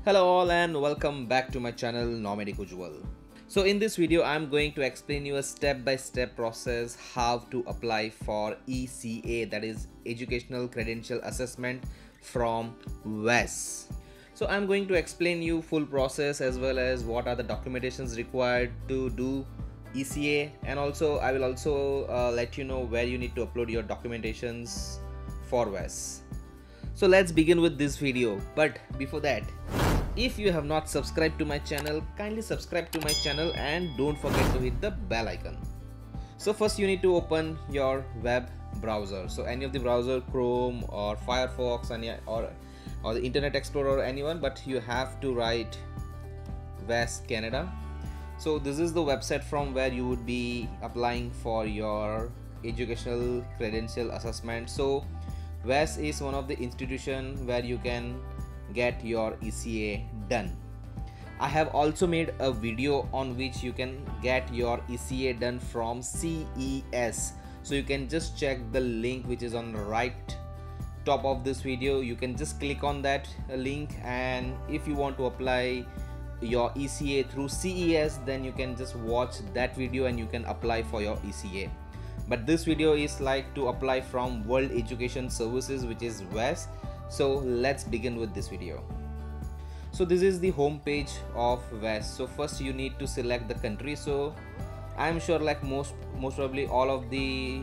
Hello all and welcome back to my channel Nomadic Usual. So in this video I'm going to explain you a step-by-step process how to apply for ECA, that is Educational Credential Assessment from WES. So I'm going to explain you full process as well as what are the documentations required to do ECA, and also I will also let you know where you need to upload your documentations for WES. So let's begin with this video, but before that, if you have not subscribed to my channel, kindly subscribe to my channel and don't forget to hit the bell icon. So first you need to open your web browser, so any of the browser, Chrome or Firefox or the Internet Explorer or anyone, but you have to write WES Canada. So this is the website from where you would be applying for your Educational Credential Assessment. So WES is one of the institution where you can get your ECA done. I have also made a video on which you can get your ECA done from CES, so you can just check the link which is on the right top of this video. You can just click on that link, and if you want to apply your ECA through CES, then you can just watch that video and you can apply for your ECA. But this video is like to apply from World Education Services, which is WES. So let's begin with this video. So this is the home page of WES. So first you need to select the country. So I'm sure like most probably all of the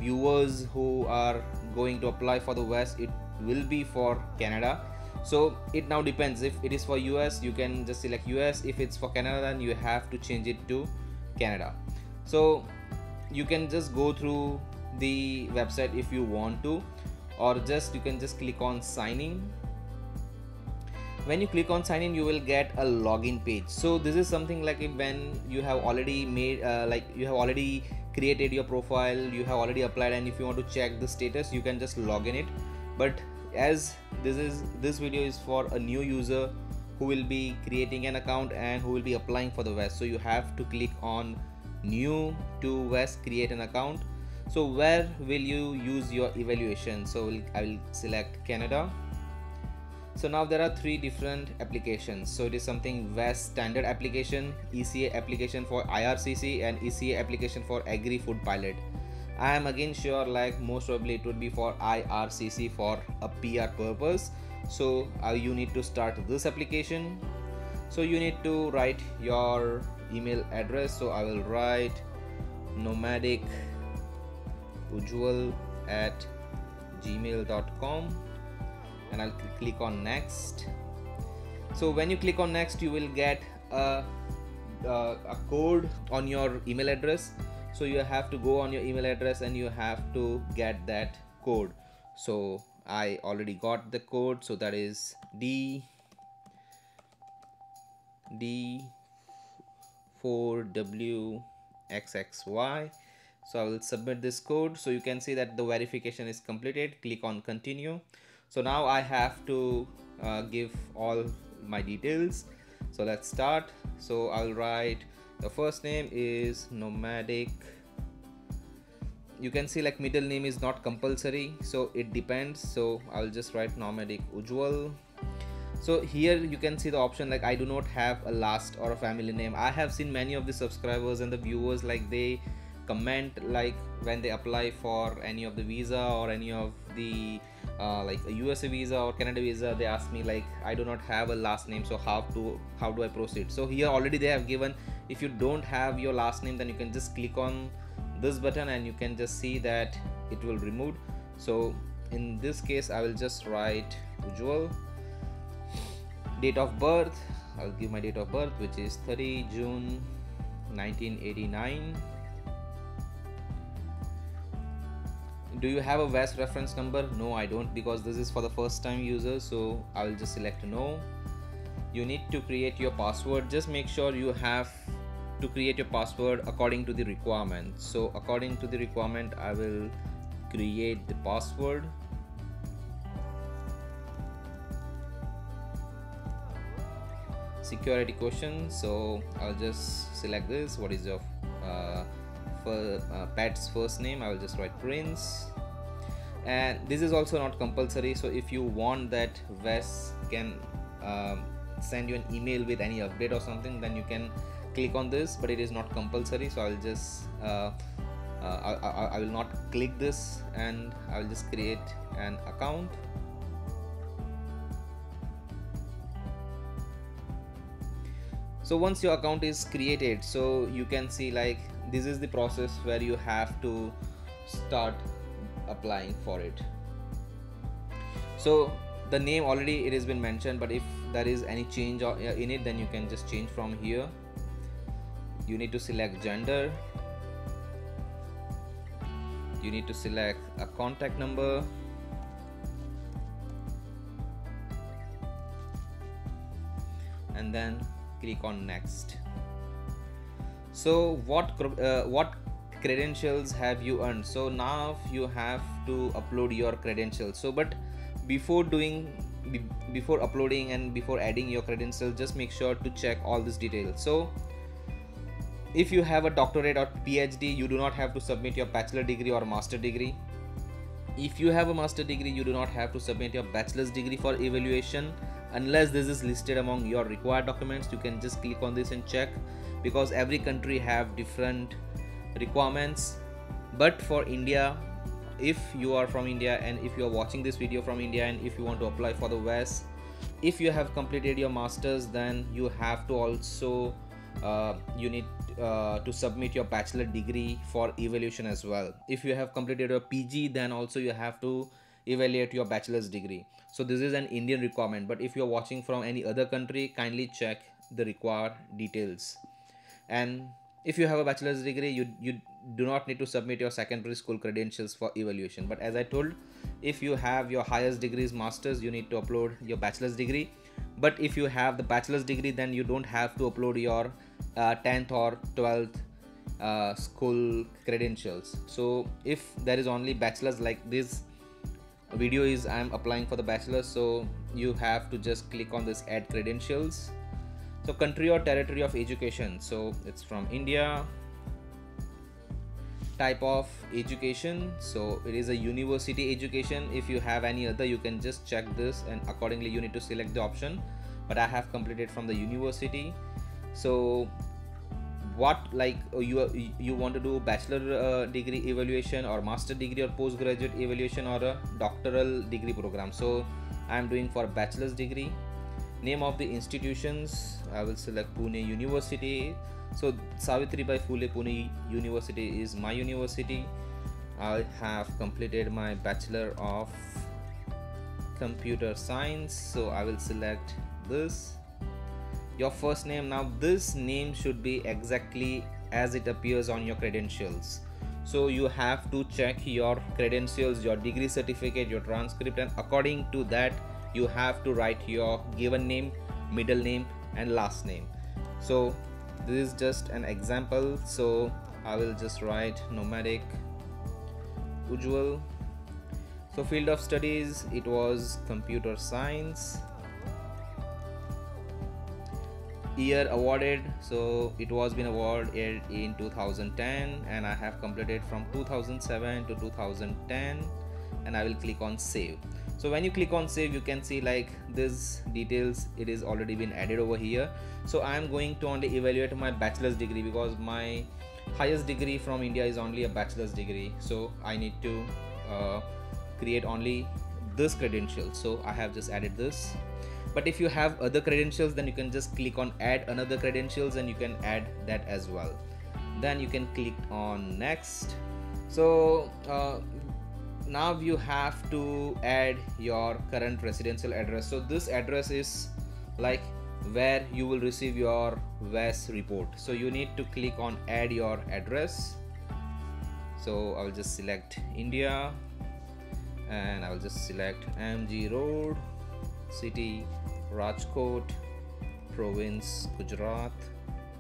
viewers who are going to apply for the WES, it will be for Canada. So it now depends. If it is for US, you can just select US. If it's for Canada, then you have to change it to Canada. So you can just go through the website if you want to, or just you can just click on sign in. When you click on sign in, you will get a login page. So this is something like when you have already made you have already created your profile, you have already applied, and if you want to check the status, you can just log in it. But as this video is for a new user who will be creating an account and who will be applying for the WES, so you have to click on new to WES, create an account. So where will you use your evaluation? So I will select Canada. So now there are three different applications. So it is something WES standard application, ECA application for IRCC, and ECA application for Agri Food Pilot. I am again sure like most probably it would be for IRCC for a PR purpose. So you need to start this application. So you need to write your email address. So I will write nomadicusual@gmail.com and I'll click on next. So when you click on next, you will get a code on your email address. So you have to go on your email address and you have to get that code. So I already got the code, so that is D4WXXY. So I will submit this code. So you can see that the verification is completed. Click on continue. So now I have to give all my details. So let's start. So I'll write the first name is Nomadic. You can see like middle name is not compulsory, so it depends. So I'll just write Nomadic Usual. So here you can see the option like I do not have a last or a family name. I have seen many of the subscribers and the viewers like they comment like when they apply for any of the visa or any of the like a USA visa or Canada visa, they ask me like I do not have a last name, so how do I proceed? So here already they have given, if you don't have your last name, then you can just click on this button and you can just see that it will remove. So in this case I will just write Usual. Date of birth, I'll give my date of birth, which is 30 June 1989. Do you have a WES reference number? No, I don't, because this is for the first time user, so I will just select no. You need to create your password. Just make sure you have to create your password according to the requirement. So according to the requirement, I will create the password. Security question, so I'll just select this. What is your pet's first name? I will just write Prince. And this is also not compulsory, so if you want that WES can send you an email with any update or something, then you can click on this, but it is not compulsory. So I'll just I will not click this, and I will just create an account. So once your account is created, so you can see like this is the process where you have to start applying for it. So the name already it has been mentioned, but if there is any change in it, then you can just change from here. You need to select gender, you need to select a contact number, and then click on next. So what credentials have you earned? So now you have to upload your credentials. So but before uploading and before adding your credentials, just make sure to check all these details. So if you have a doctorate or PhD, you do not have to submit your bachelor degree or master degree. If you have a master degree, you do not have to submit your bachelor's degree for evaluation unless this is listed among your required documents. You can just click on this and check, because every country have different requirements. But for India, if you are from India and if you are watching this video from India and if you want to apply for the WES, if you have completed your masters, then you have to also you need to submit your bachelor degree for evaluation as well. If you have completed your PG, then also you have to evaluate your bachelor's degree. So this is an Indian requirement, but if you are watching from any other country, kindly check the required details. And if you have a bachelor's degree, you do not need to submit your secondary school credentials for evaluation. But as I told, if you have your highest degree is masters, you need to upload your bachelor's degree. But if you have the bachelor's degree, then you don't have to upload your 10th or 12th school credentials. So if there is only bachelor's, like this video is I'm applying for the bachelor's, so you have to just click on this add credentials. So country or territory of education, so it's from India. Type of education, so it is a university education. If you have any other, you can just check this and accordingly you need to select the option, but I have completed from the university. So what, like you want to do bachelor degree evaluation or master degree or postgraduate evaluation or a doctoral degree program. So I am doing for bachelor's degree. Name of the institutions, I will select Pune University. So Savitribai Phule Pune University is my university. I have completed my Bachelor of Computer Science, so I will select this. Your first name, now this name should be exactly as it appears on your credentials. So you have to check your credentials, your degree certificate, your transcript, and according to that you have to write your given name, middle name and last name. So this is just an example, so I will just write nomadic Ujjwal. So field of studies, it was computer science. Year awarded, so it was been awarded in 2010 and I have completed from 2007 to 2010, and I will click on save. So when you click on save, you can see like this details, it is already been added over here. So I am going to only evaluate my bachelor's degree because my highest degree from India is only a bachelor's degree, so I need to create only this credential. So I have just added this. But if you have other credentials, then you can just click on add another credentials and you can add that as well. Then you can click on next. So now you have to add your current residential address. So this address is like where you will receive your WES report. So you need to click on add your address. So I will just select India and I will just select MG Road, city Rajkot, province Gujarat,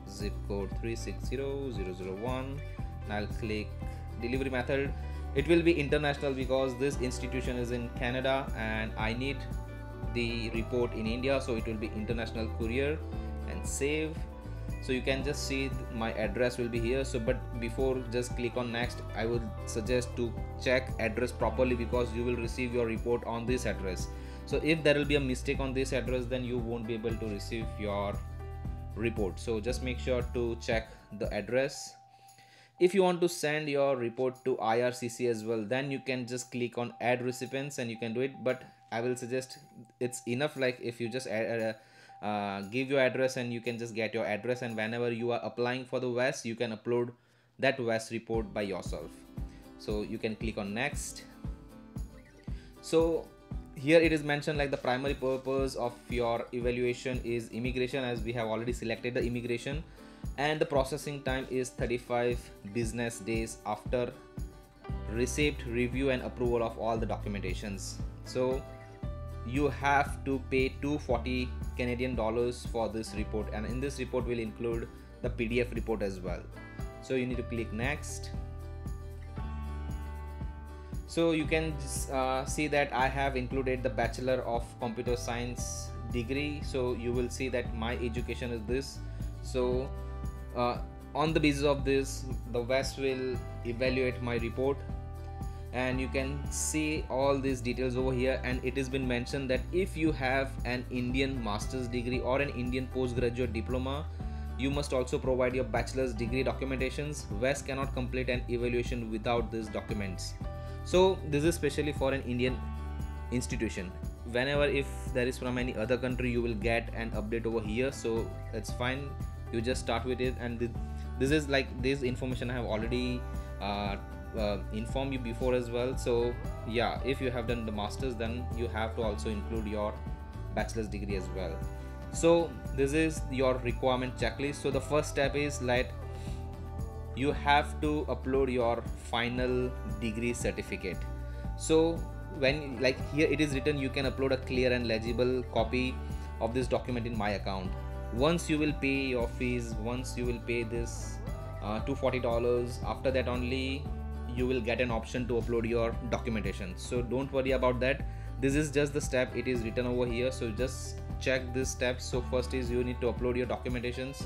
zip code 360001, and I'll click delivery method. It will be international because this institution is in Canada and I need the report in India, so it will be international courier, and save. So you can just see my address will be here. So but before just click on next, I would suggest to check address properly because you will receive your report on this address. So if there will be a mistake on this address, then you won't be able to receive your report. So just make sure to check the address. If you want to send your report to IRCC as well, then you can just click on add recipients and you can do it. But I will suggest it's enough, like if you just give your address and you can just get your address, and whenever you are applying for the WES, you can upload that WES report by yourself. So you can click on next. So here it is mentioned like the primary purpose of your evaluation is immigration, as we have already selected the immigration, and the processing time is 35 business days after receipt, review and approval of all the documentations. So you have to pay 240 Canadian dollars for this report, and in this report will include the PDF report as well. So you need to click next. So you can see that I have included the Bachelor of Computer Science degree. So you will see that my education is this. So on the basis of this, the WES will evaluate my report, and you can see all these details over here. And it has been mentioned that if you have an Indian master's degree or an Indian postgraduate diploma, you must also provide your bachelor's degree documentations. WES cannot complete an evaluation without these documents. So this is specially for an Indian institution. Whenever if there is from any other country, you will get an update over here, so it's fine, you just start with it. And this is like this information I have already informed you before as well. So yeah, if you have done the masters, then you have to also include your bachelor's degree as well. So this is your requirement checklist. So the first step is that you have to upload your final degree certificate. So when, like here it is written, you can upload a clear and legible copy of this document in my account. Once you will pay your fees, once you will pay this $240, after that only you will get an option to upload your documentation. So don't worry about that, this is just the step, it is written over here. So just check this steps. So first is you need to upload your documentations,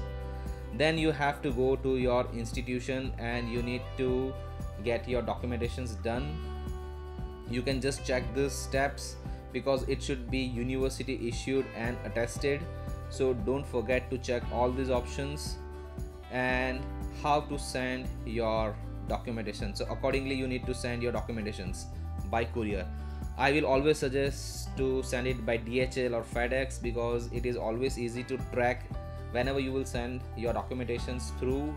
then you have to go to your institution and you need to get your documentations done. You can just check these steps because it should be university issued and attested. So don't forget to check all these options. And how to send your documentation. So accordingly you need to send your documentations by courier. I will always suggest to send it by DHL or FedEx because it is always easy to track. Whenever you will send your documentations through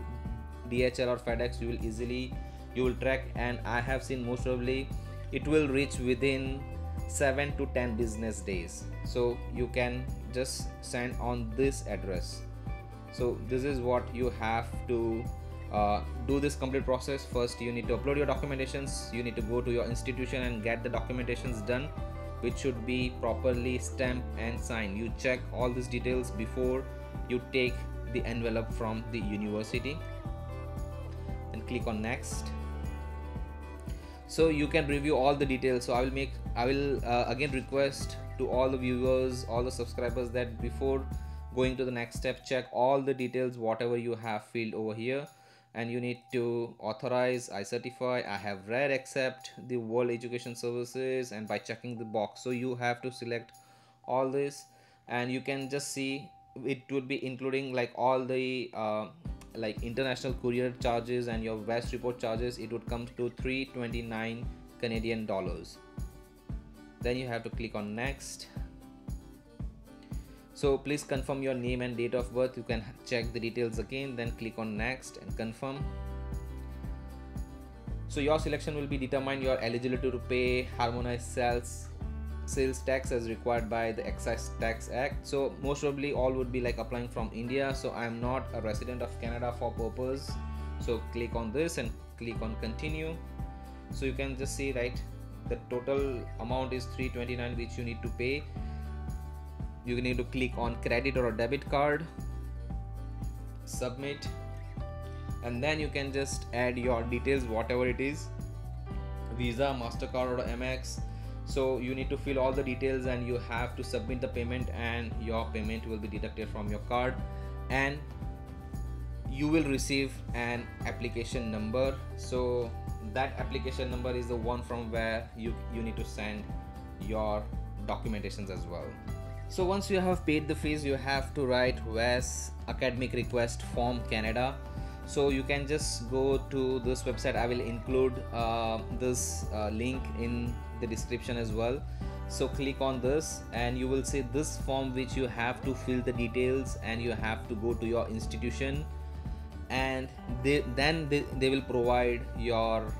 DHL or FedEx, you will track, and I have seen most probably it will reach within 7 to 10 business days. So you can just send on this address. So this is what you have to do this complete process. First you need to upload your documentations, you need to go to your institution and get the documentations done, which should be properly stamped and signed. You check all these details before you take the envelope from the university, and click on next. So you can review all the details. So I will again request to all the viewers, all the subscribers, that before going to the next step, check all the details whatever you have filled over here, and you need to authorize, I certify, I have read, accept the World Education Services, and by checking the box. So you have to select all this, and you can just see it would be including like all the like international courier charges and your WES report charges. It would come to 329 Canadian dollars. Then you have to click on next. So please confirm your name and date of birth. You can check the details again, then click on next and confirm. So your selection will be determine your eligibility to pay harmonized sales tax as required by the Excise Tax Act. So most probably all would be like applying from India. So I am not a resident of Canada for purpose. So click on this and click on continue. So you can just see, right, the total amount is 329 which you need to pay. You need to click on credit or a debit card, submit, and then you can just add your details, whatever it is, Visa, MasterCard or Amex. So you need to fill all the details and you have to submit the payment, and your payment will be deducted from your card, and you will receive an application number. So that application number is the one from where you need to send your documentations as well. So once you have paid the fees, you have to write WES academic request form Canada. So you can just go to this website. I will include this link in the description as well. So click on this and you will see this form which you have to fill the details, and you have to go to your institution, and they will provide your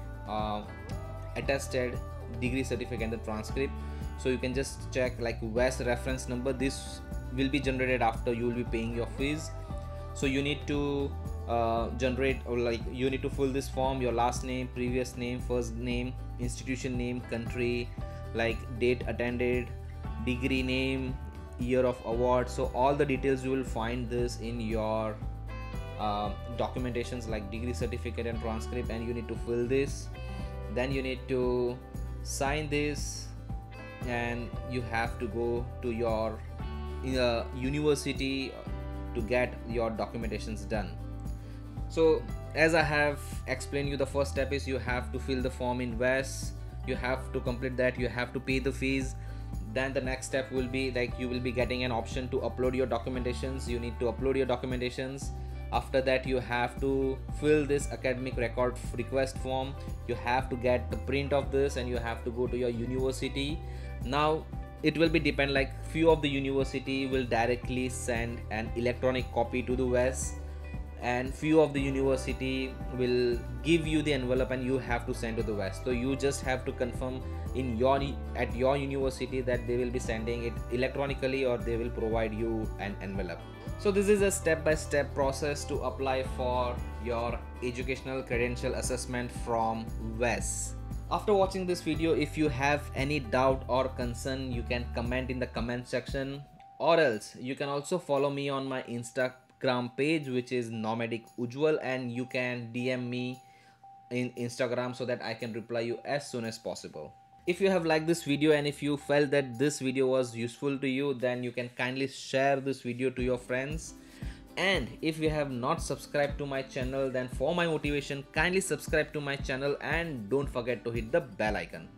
attested degree certificate and the transcript. So you can just check like WES reference number. This will be generated after you will be paying your fees. So you need to generate, or like you need to fill this form, your last name, previous name, first name, institution name, country, like date attended, degree name, year of award. So all the details you will find this in your documentations like degree certificate and transcript, and you need to fill this. Then you need to sign this, and you have to go to your university to get your documentations done. So as I have explained you, the first step is you have to fill the form in WES. You have to complete that, you have to pay the fees. Then the next step will be like you will be getting an option to upload your documentations. You need to upload your documentations. After that, you have to fill this academic record request form. You have to get the print of this, and you have to go to your university. Now it will be depend, like few of the university will directly send an electronic copy to the WES, and few of the university will give you the envelope and you have to send to the WES. So you just have to confirm at your university that they will be sending it electronically or they will provide you an envelope. So this is a step-by-step process to apply for your Educational Credential Assessment from WES. After watching this video, if you have any doubt or concern, you can comment in the comment section, or else you can also follow me on my Instagram page, which is Nomadic Ujwal, and you can DM me in Instagram so that I can reply you as soon as possible. If you have liked this video and if you felt that this video was useful to you, then you can kindly share this video to your friends. And if you have not subscribed to my channel, then for my motivation, kindly subscribe to my channel and don't forget to hit the bell icon.